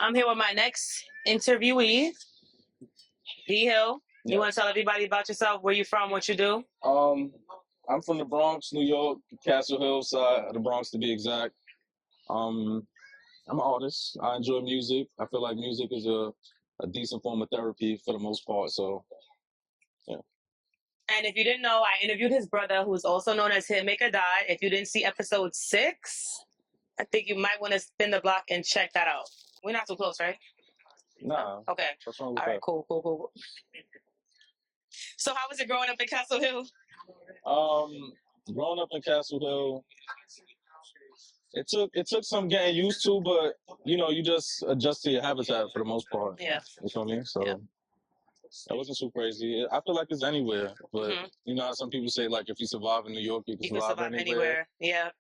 I'm here with my next interviewee, B Hill. You want to tell everybody about yourself, where you from, what you do? I'm from the Bronx, New York, Castle Hill side of the Bronx to be exact. I'm an artist. I enjoy music. I feel like music is a decent form of therapy for the most part. So, yeah. And if you didn't know, I interviewed his brother, who's also known as Hitmaker Die. If you didn't see episode 6, I think you might want to spin the block and check that out. We're not too close, right? Nah. Okay. What's wrong with All right, that? cool. So how was it growing up in Castle Hill? Growing up in Castle Hill, it took some getting used to, but you just adjust to your habitat for the most part. Yeah. You feel me? So that wasn't too crazy. I feel like it's anywhere, but you know how some people say like if you survive in New York, you can survive anywhere. Yeah.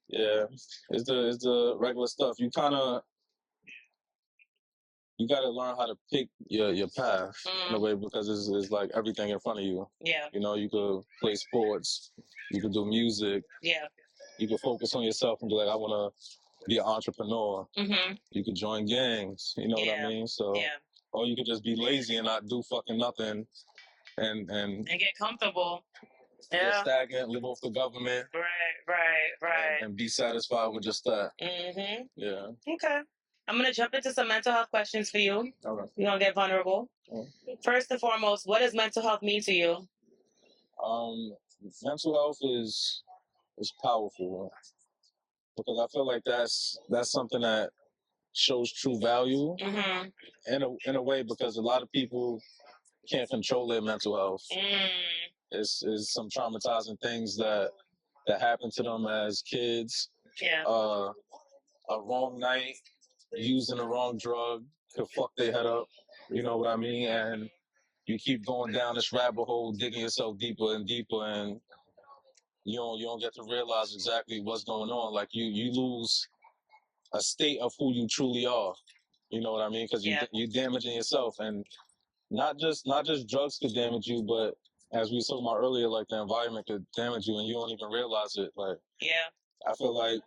Yeah, it's the regular stuff. You gotta learn how to pick your path in a way because it's like everything in front of you. Yeah. You know, you could play sports, you could do music. Yeah. You could focus on yourself and be like, I want to be an entrepreneur. Mm-hmm. You could join gangs. You know what I mean? So, or you could just be lazy and not do fucking nothing, and get comfortable. Get stagnant, live off the government. Right. And be satisfied with just that. Mm-hmm. Yeah. Okay. I'm going to jump into some mental health questions for you. All right. You're going to get vulnerable. First and foremost, what does mental health mean to you? Mental health is powerful because I feel like that's something that shows true value in a way because a lot of people can't control their mental health. It's some traumatizing things that happen to them as kids. Yeah. A wrong night, using the wrong drug could fuck their head up. You know what I mean? And you keep going down this rabbit hole, digging yourself deeper and deeper, and you don't get to realize exactly what's going on. Like you lose a state of who you truly are. You know what I mean? Because you're damaging yourself, and not just drugs could damage you, but as we were talking about earlier, like the environment could damage you, and you don't even realize it. Like, I feel like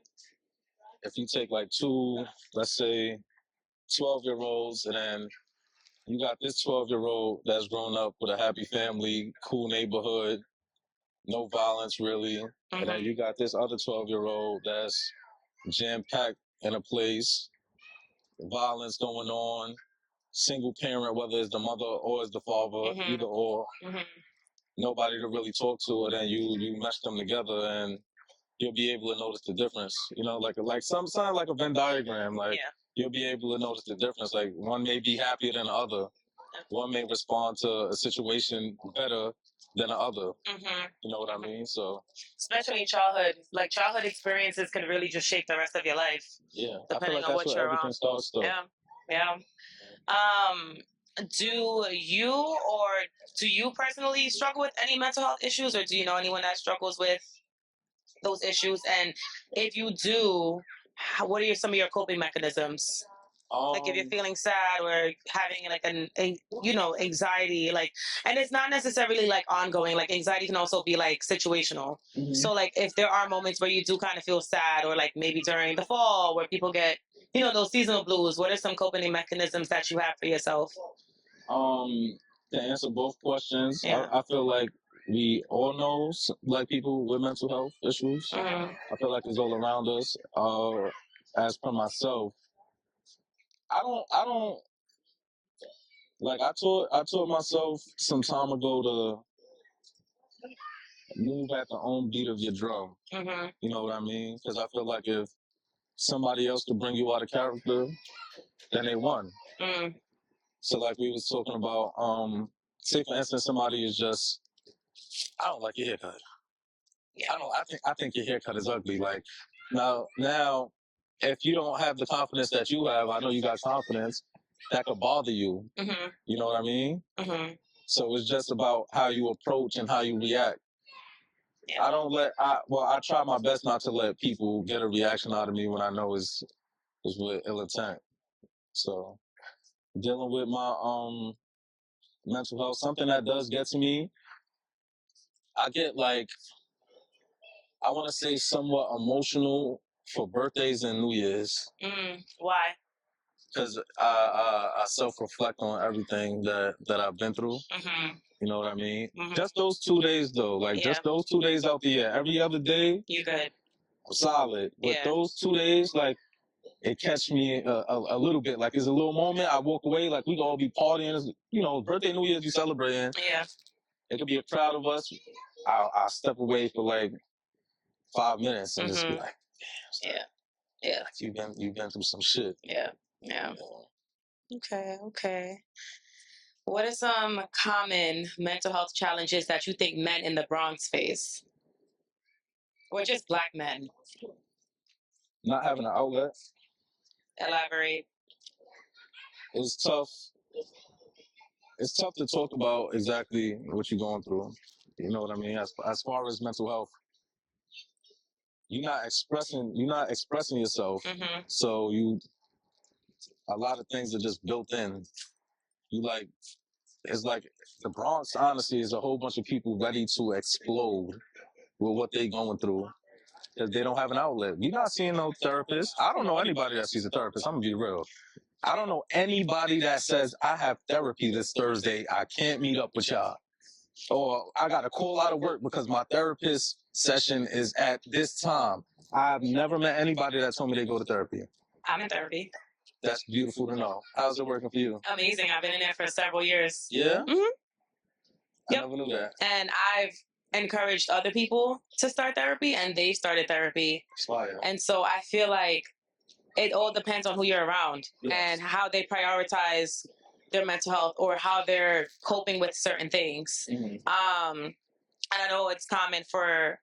if you take like two, let's say, 12-year-olds, and then you got this 12-year-old that's grown up with a happy family, cool neighborhood, no violence really, and then you got this other 12-year-old that's jam-packed in a place, violence going on, single parent, whether it's the mother or it's the father, either or, nobody to really talk to, and then you mesh them together, and you'll be able to notice the difference. You know, like some sign like a Venn diagram, like you'll be able to notice the difference. Like one may be happier than the other. One may respond to a situation better than the other. You know what I mean? So, especially in childhood, like childhood experiences can really just shape the rest of your life. Yeah, depending I feel like on that's what where you're everything starts. Though. Yeah. Do you personally struggle with any mental health issues, or do you know anyone that struggles with those issues? And if you do, what are some of your coping mechanisms? Like if you're feeling sad or having like anxiety, like, and it's not necessarily like ongoing, like anxiety can also be like situational. So like if there are moments where you do kind of feel sad, or like maybe during the fall where people get, those seasonal blues, what are some coping mechanisms that you have for yourself? To answer both questions, I feel like we all know like people with mental health issues. I feel like it's all around us. As per myself, I don't like I taught myself some time ago to move at the own beat of your drum. You know what I mean? Because I feel like if somebody else could bring you out of character, then they won. So like we was talking about, say for instance, somebody is just, I don't like your haircut. I think your haircut is ugly. Like now, if you don't have the confidence that you have, I know you got confidence, that could bother you. You know what I mean? So it's just about how you approach and how you react. I try my best not to let people get a reaction out of me when I know is with ill intent. So dealing with my mental health, something that does get to me, I get like, I want to say somewhat emotional for birthdays and New Year's. Why? because I self-reflect on everything that I've been through. You know what I mean? Just those 2 days though, like just those 2 days out the year. Every other day, you good. Solid. But those 2 days, like, it catch me a little bit. Like, it's a little moment. I walk away, like, we can all be partying. You know, birthday, New Year's, we celebrating. Yeah. It could be a crowd of us. I'll step away for like 5 minutes and just be like, damn. Yeah. Like, you've been through some shit. Yeah. Okay. What are some common mental health challenges that you think men in the Bronx face? Or just Black men? Not having an outlet. Elaborate. It's tough. It's tough to talk about exactly what you're going through. You know what I mean? As far as mental health, you're not expressing yourself. So a lot of things are just built in. It's like the Bronx, honestly, is a whole bunch of people ready to explode with what they're going through because they don't have an outlet. You're not seeing no therapist. I don't know anybody that sees a therapist. I'm gonna be real. I don't know anybody that says, I have therapy this Thursday. I can't meet up with y'all. Or I got to call out of work because my therapist session is at this time. I've never met anybody that told me they go to therapy. I'm in therapy. That's beautiful to know. How's it working for you? Amazing. I've been in there for several years. Yeah? I never knew that. And I've encouraged other people to start therapy, and they started therapy. Fire. And so I feel like it all depends on who you're around and how they prioritize their mental health or how they're coping with certain things. And I know it's common for,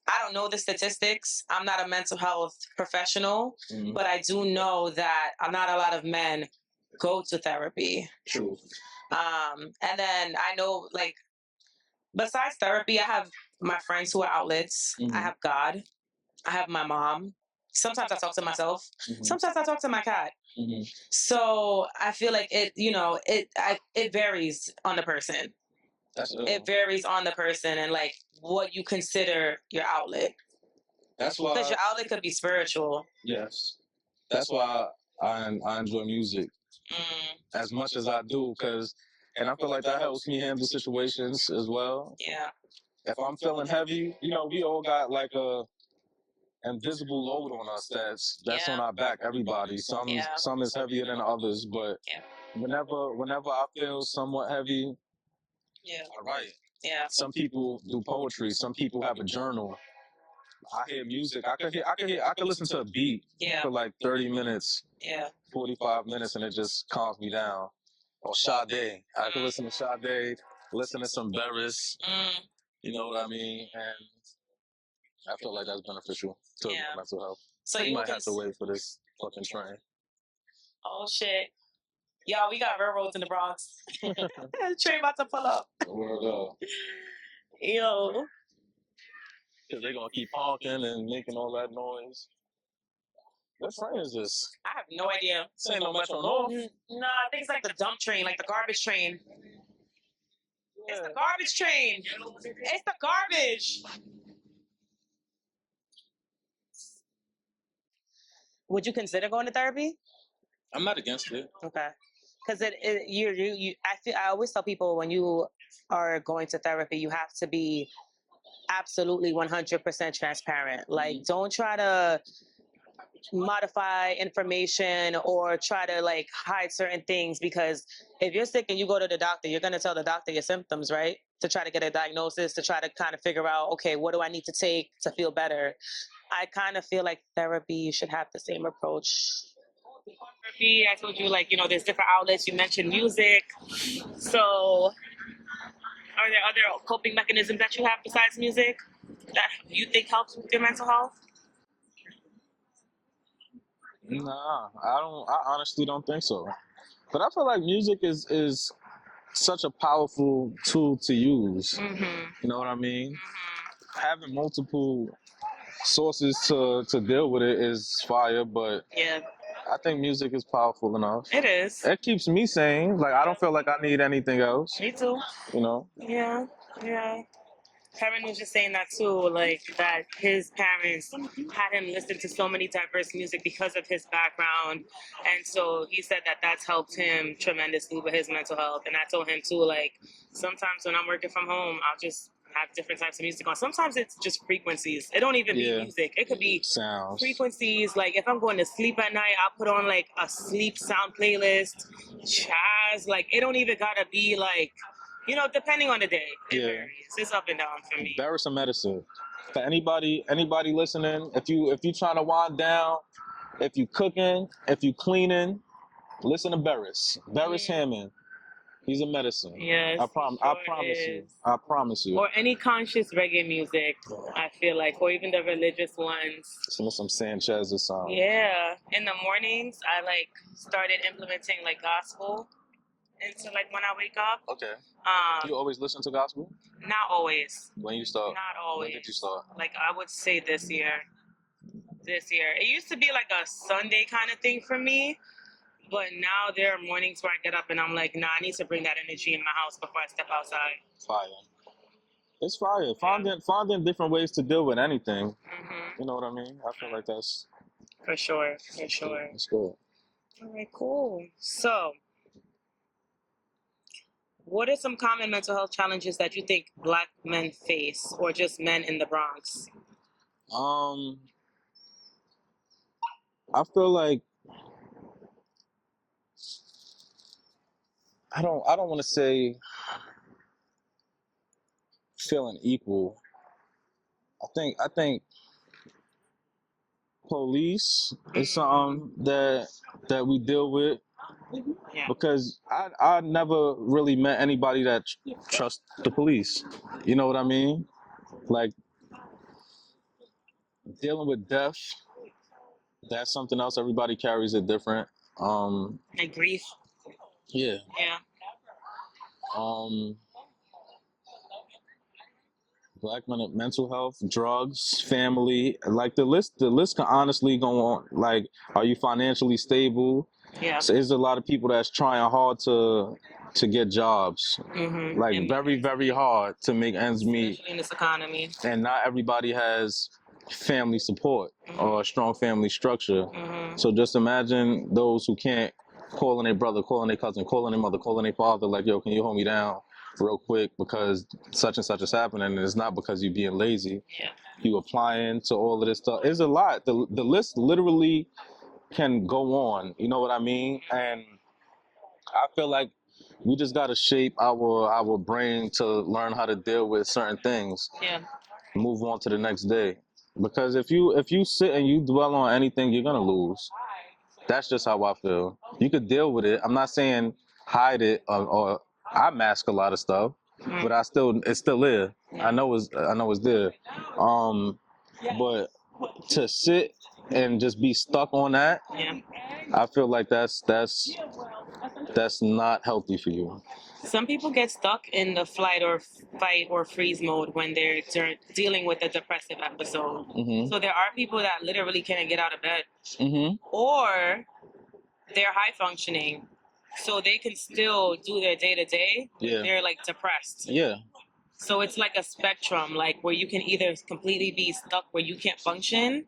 I don't know the statistics. I'm not a mental health professional, but I do know that not a lot of men go to therapy. True. And then I know, like, besides therapy, I have my friends who are outlets. I have God. I have my mom. Sometimes I talk to myself. Sometimes I talk to my cat. So I feel like it varies on the person. It varies on the person and like what you consider your outlet. That's why. Because your outlet could be spiritual. Yes. That's why I enjoy music as much as I do, and I feel like that helps me handle situations as well. Yeah. If I'm feeling heavy, we all got like a invisible load on us that's on our back. Everybody, some is heavier than others, but whenever I feel somewhat heavy, I write. Yeah. Some people do poetry. Some people have a journal. I hear music. I could listen to a beat for like 30 minutes, 45 minutes, and it just calms me down. Or Sade. I could listen to Sade, listen to some Barris. You know what I mean? And I feel like that's beneficial to mental health. So you might have to wait for this fucking train. Oh shit. Yo, we got railroads in the Bronx. Train about to pull up. Word up. Yo. Because they're going to keep honking and making all that noise. What train is this? I have no idea. This ain't no Metro North. No, I think it's like the dump train, like the garbage train. Yeah. It's the garbage train. It's the garbage. Would you consider going to therapy? I'm not against it. Okay. Because I always tell people when you are going to therapy, you have to be absolutely 100% transparent. Like, don't try to modify information or try to like hide certain things, because if you're sick and you go to the doctor, you're going to tell the doctor your symptoms, right? To try to get a diagnosis, to try to kind of figure out, okay, what do I need to take to feel better? I kind of feel like therapy should have the same approach. Therapy, I told you, like, there's different outlets. You mentioned music. So are there other coping mechanisms that you have besides music that you think helps with your mental health? Nah, I honestly don't think so. But I feel like music is such a powerful tool to use. You know what I mean? Having multiple sources to deal with it is fire, but I think music is powerful enough. It is. It keeps me sane. Like, I don't feel like I need anything else. Me too. You know? Yeah. Kevin was just saying that too, like that his parents had him listen to so many diverse music because of his background, and so he said that that's helped him tremendously with his mental health. And I told him too, like sometimes when I'm working from home, I'll just have different types of music on. Sometimes it's just frequencies. It don't even be music. It could be sounds. Frequencies. Like if I'm going to sleep at night, I'll put on like a sleep sound playlist, jazz. Like it don't even gotta be like, you know, depending on the day. It varies. It's up and down for me. Barris and medicine. For anybody listening, if you trying to wind down, if you cooking, if you cleaning, listen to Barris. Barris Hammond. He's a medicine. Yes, I promise you. I promise you. Or any conscious reggae music, I feel like, or even the religious ones. Some Sanchez or something. Yeah. In the mornings, I like started implementing like gospel into like when I wake up. Okay. You always listen to gospel? Not always. When you start? Not always. When did you start? Like I would say this year. It used to be like a Sunday kind of thing for me. But now there are mornings where I get up and I'm like, nah, I need to bring that energy in my house before I step outside. Fire. It's fire. Finding different ways to deal with anything. Mm-hmm. You know what I mean? I feel like that's... For sure. It's good. All right, cool. So, what are some common mental health challenges that you think Black men face, or just men in the Bronx? I feel like I don't want to say feeling equal. I think police is something that we deal with, because I never really met anybody that trusts the police. You know what I mean? Like dealing with death, that's something else. Everybody carries it different. And grief. Yeah. Yeah. Black men, mental health, drugs, family, like the list can honestly go on. Like, are you financially stable? Yeah. So there's a lot of people that's trying hard to get jobs, like and very, very hard to make ends meet. Especially in this economy. And not everybody has family support or a strong family structure. So just imagine those who can't call on their brother, call on their cousin, call on their mother, call on their father, like, yo, can you hold me down real quick because such and such is happening, and it's not because you being lazy. Yeah. You applying to all of this stuff. It's a lot. The list literally can go on. You know what I mean? And I feel like we just gotta shape our brain to learn how to deal with certain things. Yeah. Move on to the next day. Because if you sit and you dwell on anything, you're gonna lose. That's just how I feel. You could deal with it. I'm not saying hide it or I mask a lot of stuff, but it's still there. I know it's there. But to sit and just be stuck on that, I feel like that's not healthy for you. Some people get stuck in the flight or fight or freeze mode when they're dealing with a depressive episode. So there are people that literally can't get out of bed, or they're high functioning, so they can still do their day to day. They're like depressed. Yeah. So it's like a spectrum, like where you can either completely be stuck where you can't function,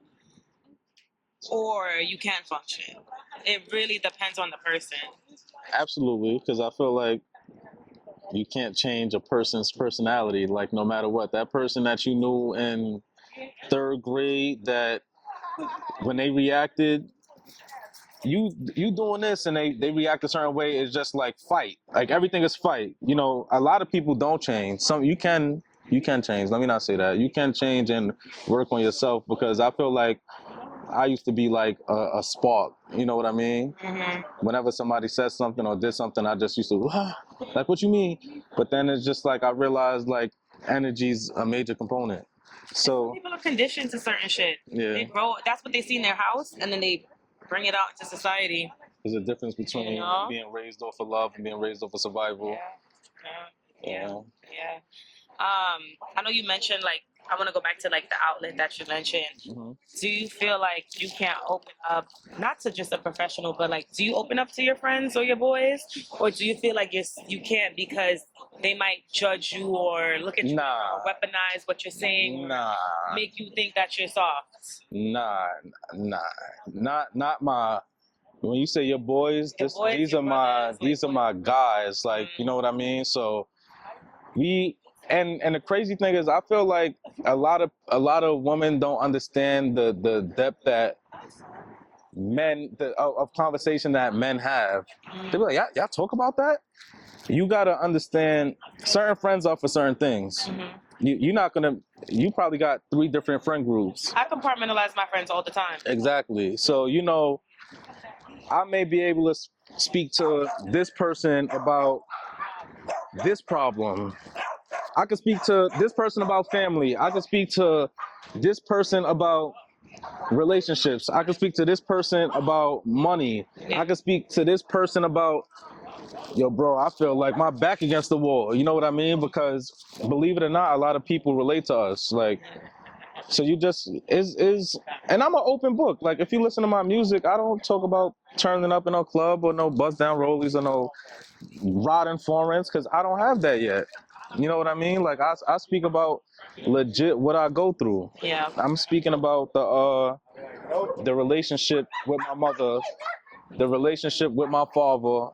or you can function. It really depends on the person. Absolutely, because I feel like you can't change a person's personality, like no matter what. That person that you knew in 3rd grade, that when they reacted, you doing this and they react a certain way, is just like fight. Like everything is fight. You know, a lot of people don't change. Some you can change. Let me not say that. You can change and work on yourself, because I feel like I used to be like a spark. You know what I mean? Whenever somebody said something or did something, I just used to, like, what you mean? But then it's just like I realized like energy's a major component. So people are conditioned to certain shit. Yeah. They grow. That's what they see in their house, and then they bring it out into society. There's a difference between being raised off of love and being raised off of survival. Yeah. I know you mentioned, like, I want to go back to like the outlet that you mentioned. Do you feel like you can't open up, not to just a professional, but like, do you open up to your friends or your boys, or do you feel like you can't because they might judge you or look at you or weaponize what you're saying or make you think that you're soft? Not my. When you say your boys, these are my guys. Like, you know what I mean? So and the crazy thing is, I feel like a lot of women don't understand the depth that of conversation that men have. They be like, y'all talk about that? You gotta understand, certain friends are for certain things. You probably got 3 different friend groups. I compartmentalize my friends all the time. Exactly. So, I may be able to speak to this person about this problem. I could speak to this person about family. I could speak to this person about relationships. I could speak to this person about money. I could speak to this person about, yo, bro, I feel like my back against the wall. You know what I mean? Because believe it or not, a lot of people relate to us. Like, so you just and I'm an open book. Like, if you listen to my music, I don't talk about turning up in no club or no bust down rollies or no rotten foreigns, because I don't have that yet. You know what I mean? Like, I speak about legit what I go through. Yeah. I'm speaking about the relationship with my mother, the relationship with my father,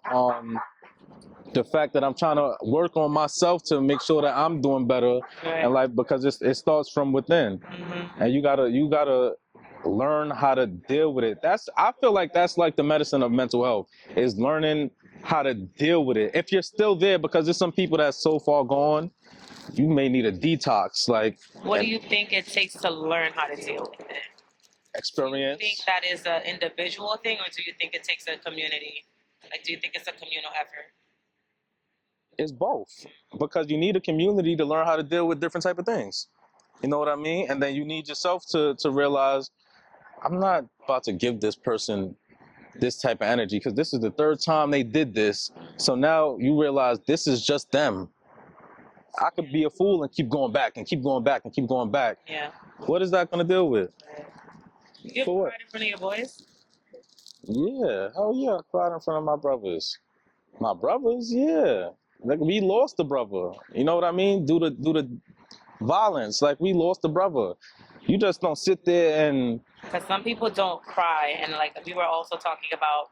the fact that I'm trying to work on myself to make sure that I'm doing better, and like, because it starts from within, and you gotta learn how to deal with it. I feel like that's like the medicine of mental health, is learning how to deal with it. If you're still there, because there's some people that's so far gone, you may need a detox. Like, what do you think it takes to learn how to deal with it? Experience. Do you think that is an individual thing, or do you think it takes a community? Like, do you think it's a communal effort? It's both, because you need a community to learn how to deal with different type of things. You know what I mean? And then you need yourself to realize, I'm not about to give this person this type of energy, because this is the 3rd time they did this. So now you realize this is just them. I could be a fool and keep going back and keep going back and keep going back. Yeah. What is that going to deal with? You ever cried in front of your boys? Yeah. Hell yeah. I cried in front of my brothers. My brothers? Yeah. Like, we lost the brother. You know what I mean? Due to violence. Like, we lost the brother. You just don't sit there and... Because some people don't cry, and like we were also talking about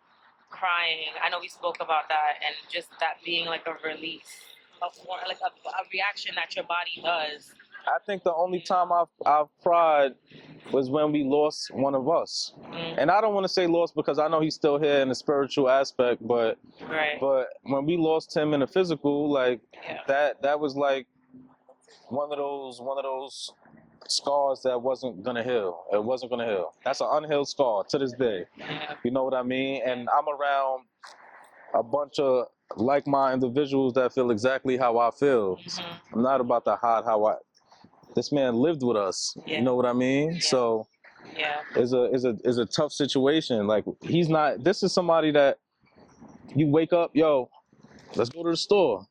crying. I know we spoke about that, and just that being like a release, like a reaction that your body does. I think the only time I've cried was when we lost one of us. And I don't want to say lost, because I know he's still here in the spiritual aspect, but when we lost him in the physical, like, that was like one of those scars that wasn't gonna heal. It wasn't gonna heal. That's an unhealed scar to this day. You know what I mean? And I'm around a bunch of like-minded individuals that feel exactly how I feel. I'm not about to hide this man lived with us. You know what I mean? So it's a tough situation. Like, this is somebody that you wake up, yo, let's go to the store.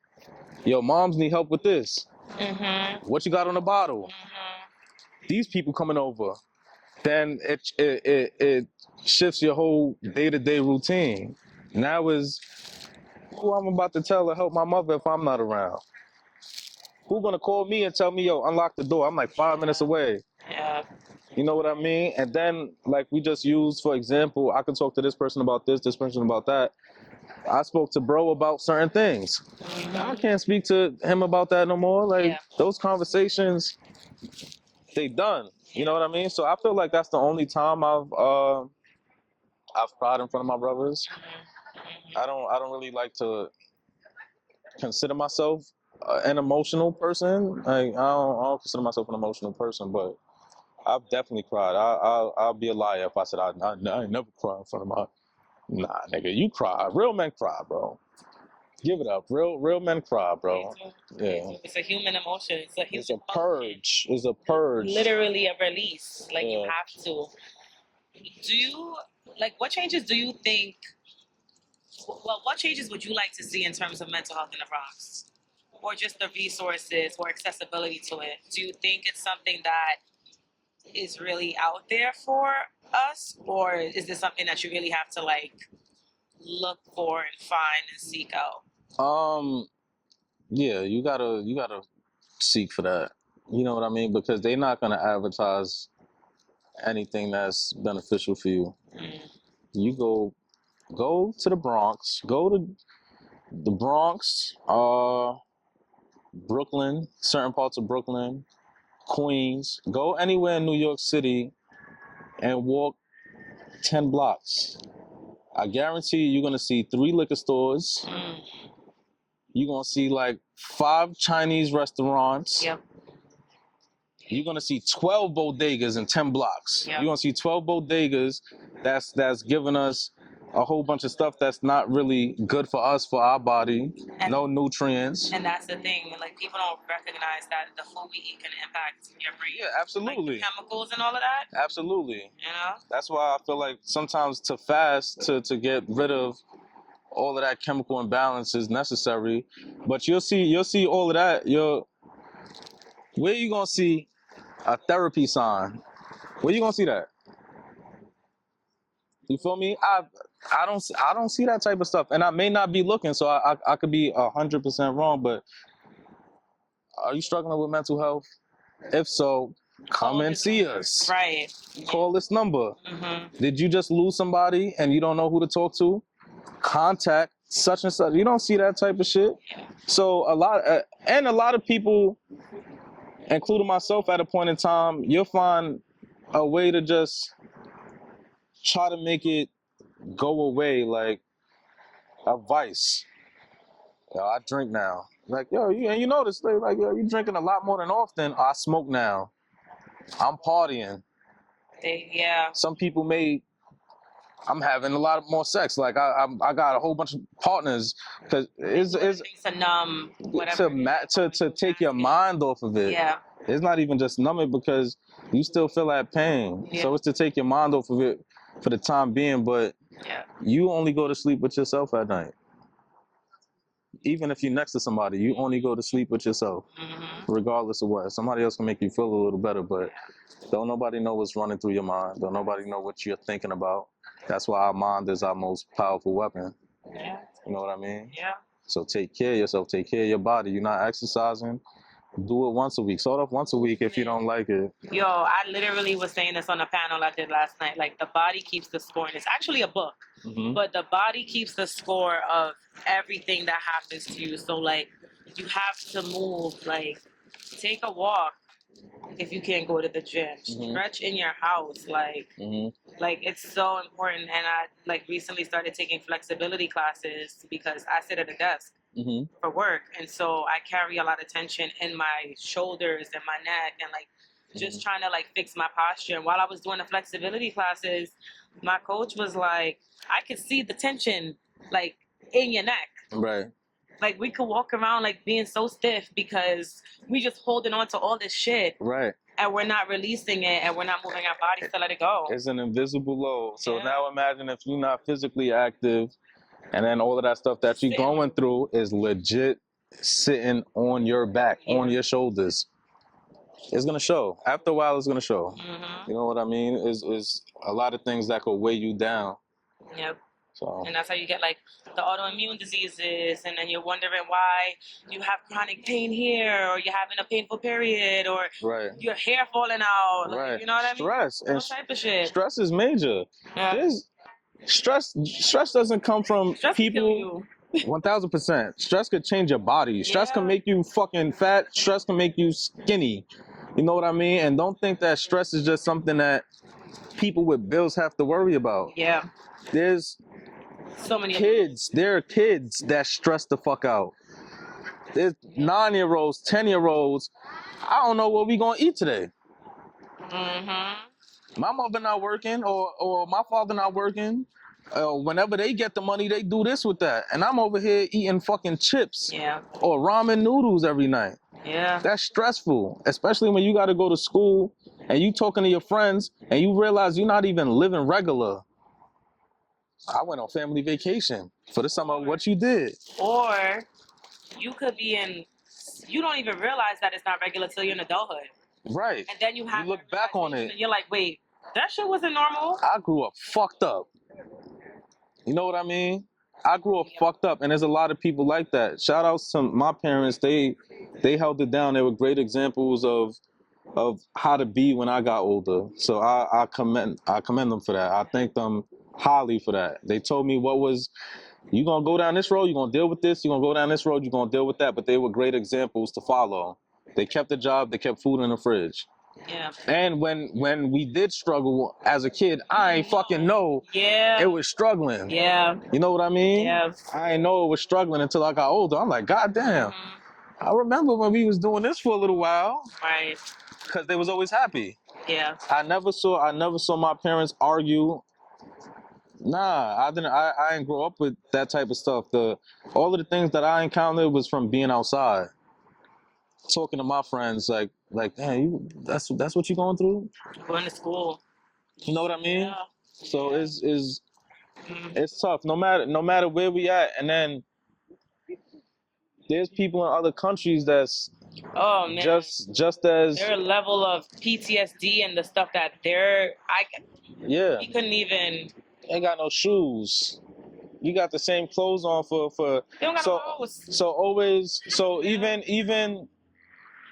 Yo, moms need help with this. What you got on the bottle? These people coming over. Then it shifts your whole day-to-day routine. Now is who I'm about to tell to help my mother if I'm not around. Who gonna call me and tell me, yo, unlock the door? I'm like 5 minutes away. Yeah. You know what I mean? And then, like, we just use, for example, I could talk to this person about this person about that. I spoke to bro about certain things. I can't speak to him about that no more. Like, those conversations, they done. You know what I mean? So I feel like that's the only time I've cried in front of my brothers. I don't really like to consider myself an emotional person. Like, I don't consider myself an emotional person, but I've definitely cried. I'll be a liar if I said I ain't never cried in front of my... Nah, nigga, you cry. Real men cry, bro. Give it up. Real men cry, bro. Yeah. It's a human emotion. It's a purge. It's a purge. Literally a release. Like, you have to. Do you, like, what changes do you think, well, what changes would you like to see in terms of mental health in the Bronx? Or just the resources or accessibility to it? Do you think it's something that is really out there for us? Or is this something that you really have to, like, look for and find and seek out? Yeah, you gotta seek for that. You know what I mean? Because they're not gonna advertise anything that's beneficial for you. You go to the Bronx, go to the Bronx, Brooklyn, certain parts of Brooklyn, Queens, go anywhere in New York City and walk 10 blocks. I guarantee you're gonna see 3 liquor stores. You're gonna see like 5 Chinese restaurants. Yep. You're gonna see 12 bodegas in 10 blocks. Yep. You're gonna see 12 bodegas that's giving us a whole bunch of stuff that's not really good for us, for our body. And, no nutrients. And that's the thing, like people don't recognize that the food we eat can impact your brain. Yeah, absolutely. Like chemicals and all of that. Absolutely. You know? That's why I feel like sometimes to fast, to get rid of all of that chemical imbalance is necessary. But you'll see all of that. Where you gonna see a therapy sign? Where you gonna see that? You feel me? I don't see that type of stuff, and I may not be looking, so I could be 100% wrong. But are you struggling with mental health? If so, come and see us. Right. Call this number. Did you just lose somebody and you don't know who to talk to? Contact such and such. You don't see that type of shit. So a lot of people, including myself, at a point in time, you'll find a way to just try to make it go away, like a vice. Yo, I drink now. Like, yo, you notice, like, yo, you drinking a lot more than often. I smoke now. I'm partying. Yeah. Some people I'm having a lot more sex. Like I got a whole bunch of partners because it's to numb whatever to take your mind off of it. Yeah. It's not even just numb it because you still feel that pain. Yeah. So it's to take your mind off of it for the time being. But you only go to sleep with yourself at night. Even if you're next to somebody, you only go to sleep with yourself, regardless of what. Somebody else can make you feel a little better, but don't nobody know what's running through your mind. Don't nobody know what you're thinking about. That's why our mind is our most powerful weapon. Yeah. You know what I mean? Yeah. So take care of yourself. Take care of your body. You're not exercising. Do it once a week. Start off once a week if you don't like it. Yo, I literally was saying this on a panel I did last night. Like, the body keeps the score. And it's actually a book. But the body keeps the score of everything that happens to you. So, like, you have to move. Like, take a walk if you can't go to the gym. Stretch in your house. Like, it's so important. And I, like, recently started taking flexibility classes because I sit at a desk. For work, and so I carry a lot of tension in my shoulders and my neck, and like just trying to like fix my posture. And while I was doing the flexibility classes, my coach was like, I could see the tension like in your neck. Right. Like we could walk around like being so stiff because we just holding on to all this shit. Right. And we're not releasing it, and we're not moving our bodies to let it go. It's an invisible load. So now imagine if you're not physically active, and then all of that stuff that you're going through is legit sitting on your back, on your shoulders. It's going to show. After a while, it's going to show. You know what I mean? Is a lot of things that could weigh you down. Yep. So. And that's how you get like the autoimmune diseases, and then you're wondering why you have chronic pain here, or you're having a painful period, or your hair falling out. Like, you know what I mean? Stress. All type of shit. Stress is major. Yeah. Stress doesn't come from Stress people. 1000%. Stress could change your body. Stress can make you fucking fat. Stress can make you skinny. You know what I mean? And don't think that stress is just something that people with bills have to worry about. Yeah. There's so many kids. There are kids that stress the fuck out. There's 9-year-olds, 10-year-olds. I don't know what we gonna eat today. My mother not working, or my father not working. Whenever they get the money, they do this with that. And I'm over here eating fucking chips or ramen noodles every night. Yeah. That's stressful, especially when you got to go to school and you talking to your friends and you realize you're not even living regular. I went on family vacation for the summer. What you did? Or you could be in, you don't even realize that it's not regular till you're in adulthood. Right. And then you look back on it and you're like, wait, that shit wasn't normal. I grew up fucked up. You know what I mean? I grew up fucked up, and there's a lot of people like that. Shout outs to my parents. They held it down. They were great examples of how to be when I got older. So I commend them for that. I thank them highly for that. They told me what was, you gonna go down this road, you're gonna deal with this, you're gonna go down this road, you're gonna deal with that. But they were great examples to follow. They kept the job, they kept food in the fridge. Yeah. And when we did struggle as a kid, I ain't fucking know it was struggling. Yeah. You know what I mean? Yeah. I ain't know it was struggling until I got older. I'm like, God damn. I remember when we was doing this for a little while. Right. Because they was always happy. Yeah. I never saw my parents argue. Nah, I didn't grow up with that type of stuff. All of the things that I encountered was from being outside. Talking to my friends like, damn, that's what you going through? Going to school. You know what I mean? Yeah. So it's tough. No matter where we at, and then there's people in other countries that's just as their level of PTSD and the stuff that we couldn't even. Ain't got no shoes. You got the same clothes on for They don't got no house. Even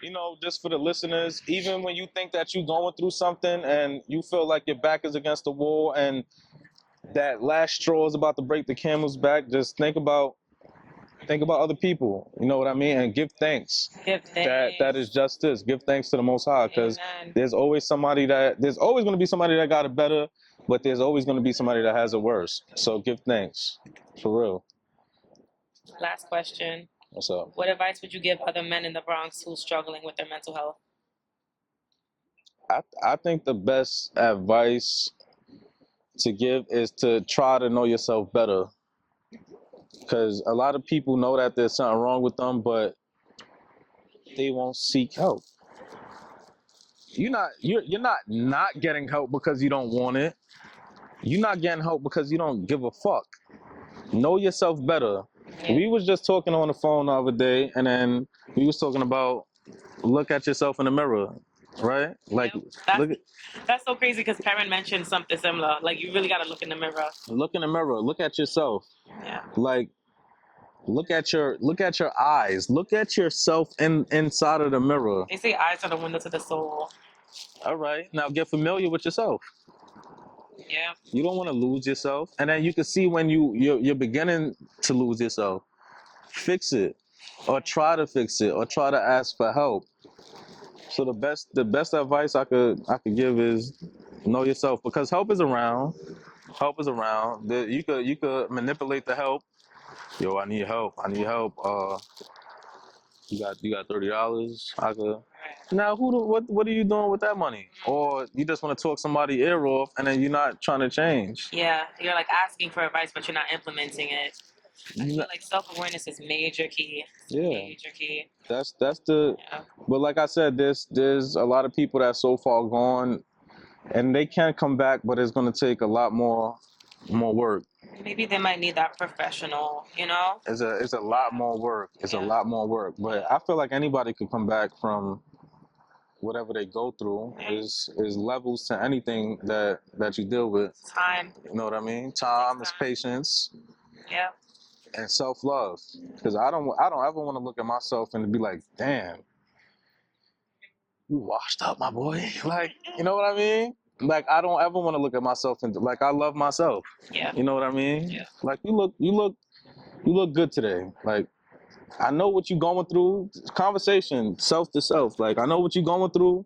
you know, just for the listeners, even when you think that you're going through something and you feel like your back is against the wall and that last straw is about to break the camel's back, just think about other people. You know what I mean? And give thanks. That is justice. Give thanks to the Most High, because there's always going to be somebody that got it better, but there's always going to be somebody that has it worse. So give thanks, for real. Last question. What's up? What advice would you give other men in the Bronx who's struggling with their mental health? I think the best advice to give is to try to know yourself better, because a lot of people know that there's something wrong with them, but they won't seek help. You're not getting help because you don't want it. You're not getting help because you don't give a fuck. Know yourself better. Yeah. We was just talking on the phone the other day, and then we was talking about look at yourself in the mirror, right? Like, that's so crazy because Karen mentioned something similar. Like, you really gotta look in the mirror. Look in the mirror. Look at yourself. Yeah. Like, look at your eyes. Look at yourself inside of the mirror. They say eyes are the window to the soul. All right. Now get familiar with yourself. Yeah. You don't want to lose yourself, and then you can see when you're beginning to lose yourself. Fix it, or try to fix it, or try to ask for help. So the best advice I could give is know yourself, because help is around. Help is around. You could manipulate the help. Yo, I need help. You got $30. I could. Now, what are you doing with that money? Or you just want to talk somebody's ear off, and then you're not trying to change. Yeah, you're like asking for advice, but you're not implementing it. I feel like self-awareness is major key. Major key. That's the. Yeah. But like I said, there's a lot of people that's so far gone, and they can come back, but it's going to take a lot more work. Maybe they might need that professional, you know? It's a lot more work. It's a lot more work. But I feel like anybody could come back from whatever they go through. Is levels to anything that you deal with. Time. You know what I mean? Time is patience. Yeah. And self-love. Because I don't ever want to look at myself and be like, damn, you washed up, my boy. Like, you know what I mean? Like, I don't ever want to look at myself and like, I love myself. Yeah. You know what I mean? Yeah. Like, you look good today. Like, I know what you're going through. Conversation, self to self. Like, I know what you're going through.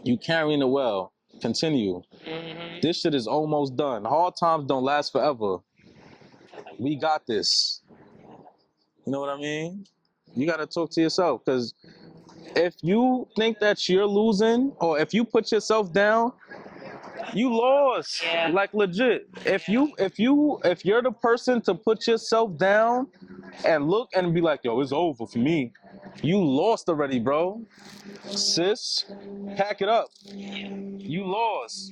You carrying it well. Continue. Mm-hmm. This shit is almost done. Hard times don't last forever. We got this. You know what I mean? You got to talk to yourself, because if you think that you're losing, or if you put yourself down, you lost. Yeah. Like, legit. If you're the person to put yourself down and look and be like, yo, it's over for me, you lost already, bro. Sis, pack it up. You lost.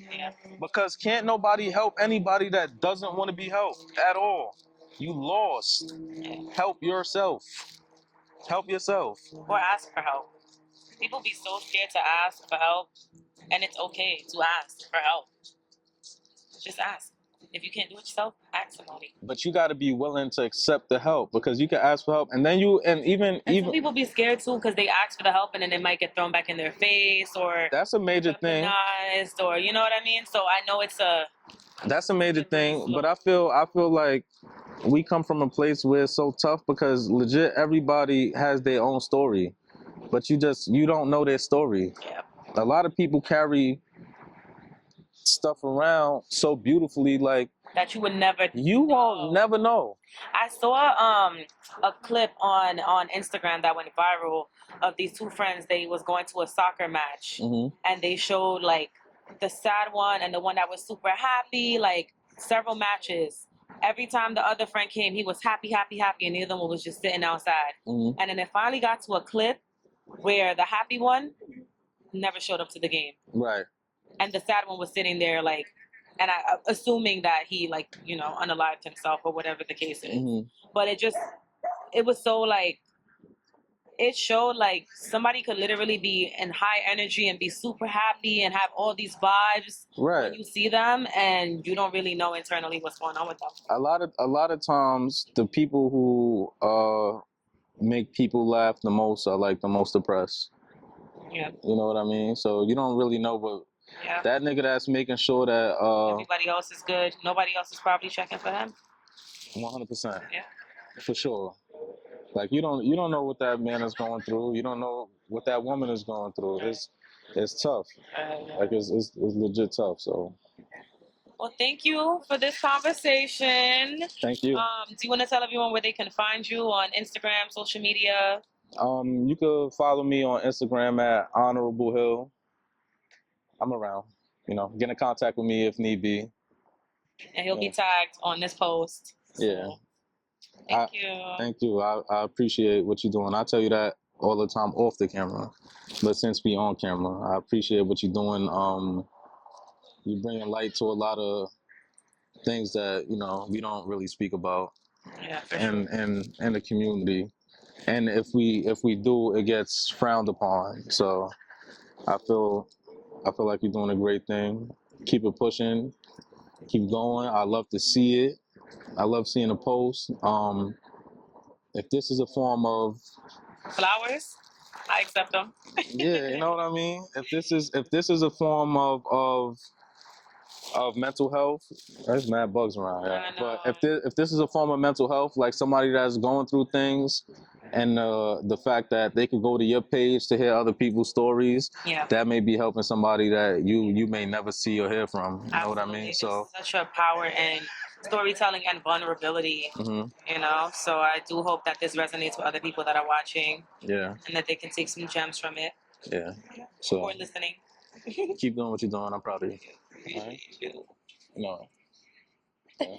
Because can't nobody help anybody that doesn't want to be helped at all. You lost. Help yourself. Help yourself. Or ask for help. People be so scared to ask for help, and it's okay to ask for help. Just ask. If you can't do it yourself, ask somebody. But you got to be willing to accept the help, because you can ask for help, and then you even some people be scared too because they ask for the help and then it might get thrown back in their face, or that's a major thing. weaponized, or you know what I mean. So I know that's a major thing, but I feel like we come from a place where it's so tough, because legit everybody has their own story, but you don't know their story. Yeah. A lot of people carry stuff around so beautifully, like that you would never won't never know. I saw a clip on Instagram that went viral of these two friends. They was going to a soccer match, and they showed like the sad one and the one that was super happy, like several matches. Every time the other friend came, he was happy, and the other one was just sitting outside. And then it finally got to a clip where the happy one never showed up to the game. Right. And the sad one was sitting there like, and I assuming that he like, you know, unalived himself or whatever the case is. But it was so like, it showed like somebody could literally be in high energy and be super happy and have all these vibes when you see them, and you don't really know internally what's going on with them. A lot of times the people who make people laugh the most are like the most depressed. Yeah. You know what I mean? So you don't really know, but that nigga that's making sure that everybody else is good, nobody else is probably checking for him. 100%. Yeah. For sure. Like you don't know what that man is going through. You don't know what that woman is going through. It's tough. Like it's legit tough. So. Well, thank you for this conversation. Thank you. Do you want to tell everyone where they can find you on Instagram, social media? You could follow me on Instagram at Honorable Hill. I'm around. You know, get in contact with me if need be. And he'll be tagged on this post. So. Yeah. Thank you. Thank you. I appreciate what you're doing. I tell you that all the time off the camera, but since we on camera, I appreciate what you're doing. You're bringing light to a lot of things that we don't really speak about. Yeah, for sure. In the community, and if we do, it gets frowned upon. So I feel like you're doing a great thing. Keep it pushing. Keep going. I love to see it. I love seeing a post. If this is a form of flowers, I accept them. Yeah, you know what I mean? If this is a form of mental health, there's mad bugs around here. But if this is a form of mental health, like somebody that's going through things, and the fact that they could go to your page to hear other people's stories, that may be helping somebody that you may never see or hear from. You know what I mean? So such a power in storytelling and vulnerability. You know, so I do hope that this resonates with other people that are watching. Yeah. And that they can take some gems from it. Yeah. So or listening. Keep doing what you're doing. I'm proud of you. All right? No. Yeah.